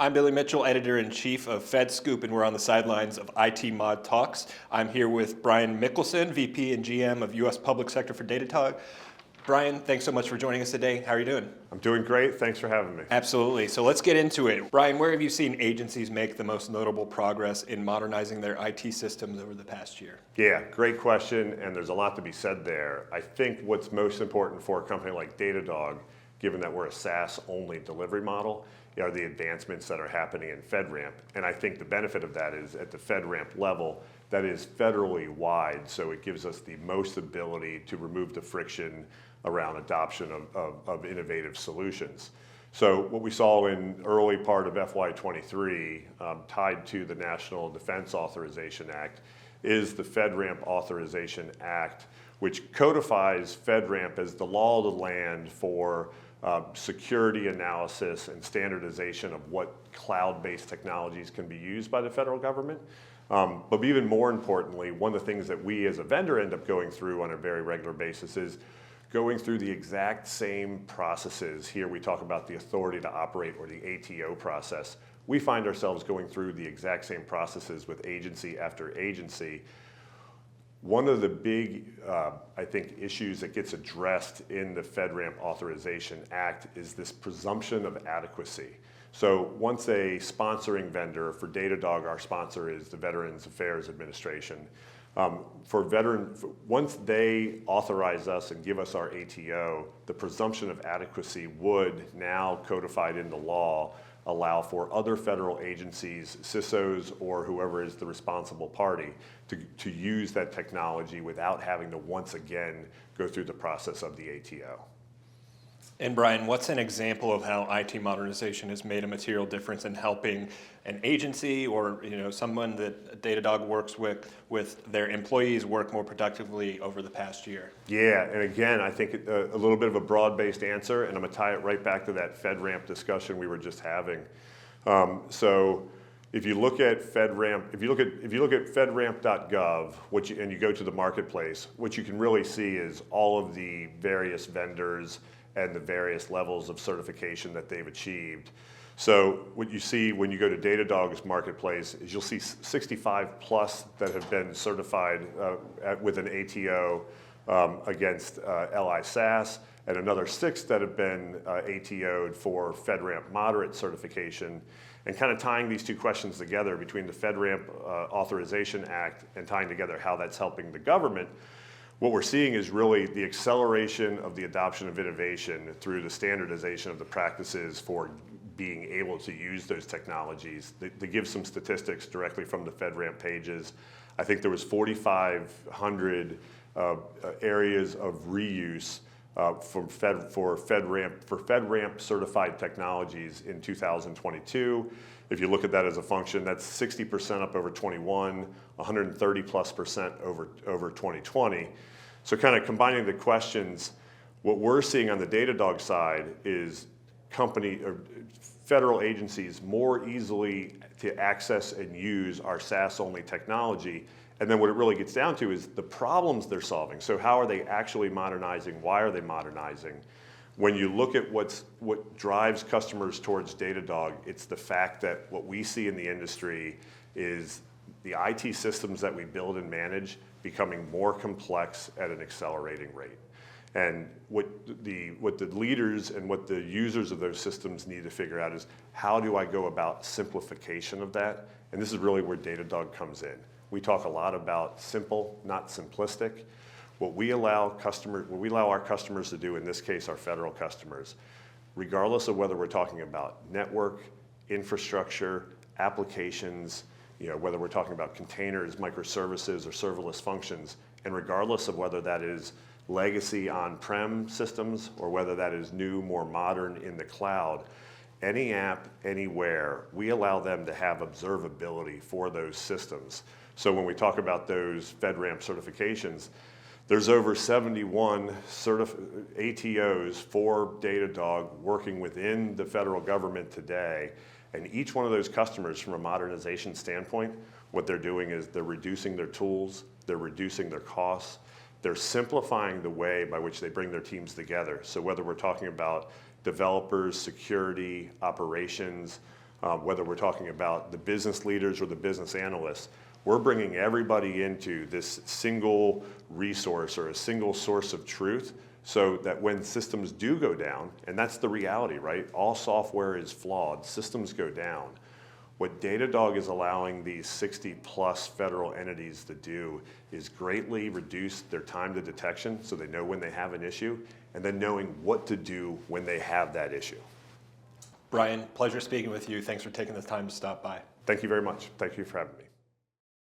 I'm Billy Mitchell, Editor-in-Chief of FedScoop, and we're on the sidelines of IT Mod Talks. I'm here with Brian Mikkelsen, VP and GM of U.S. Public Sector for Datadog. Brian, thanks so much for joining us today. How are you doing? I'm doing great. Thanks for having me. Absolutely. So let's get into it. Brian, where have you seen agencies make the most notable progress in modernizing their IT systems over the past year? Yeah, great question, and there's a lot to be said there. I think what's most important for a company like Datadog, given that we're a SaaS-only delivery model, are the advancements that are happening in FedRAMP. And I think the benefit of that is at the FedRAMP level, that is federally wide, so it gives us the most ability to remove the friction around adoption of innovative solutions. So what we saw in early part of FY23, tied to the National Defense Authorization Act, is the FedRAMP Authorization Act, which codifies FedRAMP as the law of the land for security analysis and standardization of what cloud-based technologies can be used by the federal government. But even more importantly, one of the things that we as a vendor end up going through on a very regular basis is going through the exact same processes. Here we talk about the authority to operate, or the ATO process. We find ourselves going through the exact same processes with agency after agency. One of the big, I think, issues that gets addressed in the FedRAMP Authorization Act is this presumption of adequacy. So once a sponsoring vendor, for Datadog, our sponsor is the Veterans Affairs Administration. Once they authorize us and give us our ATO, the presumption of adequacy would, now codified in the law, allow for other federal agencies, CISOs, or whoever is the responsible party, to use that technology without having to once again go through the process of the ATO. And Brian, what's an example of how IT modernization has made a material difference in helping an agency or someone that Datadog works with their employees work more productively over the past year? Yeah, and again, I think a little bit of a broad-based answer, and I'm going to tie it right back to that FedRAMP discussion we were just having. So if you look at FedRAMP, if you look at FedRAMP.gov, and you go to the marketplace, what you can really see is all of the various vendors and the various levels of certification that they've achieved. So what you see when you go to Datadog's marketplace is you'll see 65 plus that have been certified with an ATO against LI-SAS, and another 6 that have been ATO'd for FedRAMP moderate certification. And kind of tying these two questions together between the FedRAMP Authorization Act and tying together how that's helping the government, what we're seeing is really the acceleration of the adoption of innovation through the standardization of the practices for being able to use those technologies. To give some statistics directly from the FedRAMP pages, I think there was 4,500 areas of reuse for FedRAMP certified technologies in 2022. If you look at that as a function, that's 60% up over 21, 130+% over 2020. So kind of combining the questions, what we're seeing on the Datadog side is federal agencies more easily to access and use our SaaS-only technology. And then what it really gets down to is the problems they're solving. So how are they actually modernizing? Why are they modernizing? When you look at what drives customers towards Datadog, it's the fact that what we see in the industry is the IT systems that we build and manage becoming more complex at an accelerating rate. And what the leaders and what the users of those systems need to figure out is, how do I go about simplification of that? And this is really where Datadog comes in. We talk a lot about simple, not simplistic. What we allow our customers to do, in this case our federal customers, regardless of whether we're talking about network, infrastructure, applications, whether we're talking about containers, microservices, or serverless functions, and regardless of whether that is legacy on-prem systems or whether that is new, more modern in the cloud, any app, anywhere, we allow them to have observability for those systems. So when we talk about those FedRAMP certifications, there's over 71 ATOs for Datadog working within the federal government today. And each one of those customers, from a modernization standpoint, what they're doing is they're reducing their tools, they're reducing their costs, they're simplifying the way by which they bring their teams together. So whether we're talking about developers, security, operations, whether we're talking about the business leaders or the business analysts, we're bringing everybody into this single resource or a single source of truth so that when systems do go down, and that's the reality, right? All software is flawed, systems go down. What Datadog is allowing these 60 plus federal entities to do is greatly reduce their time to detection so they know when they have an issue, and then knowing what to do when they have that issue. Brian, pleasure speaking with you. Thanks for taking the time to stop by. Thank you very much. Thank you for having me.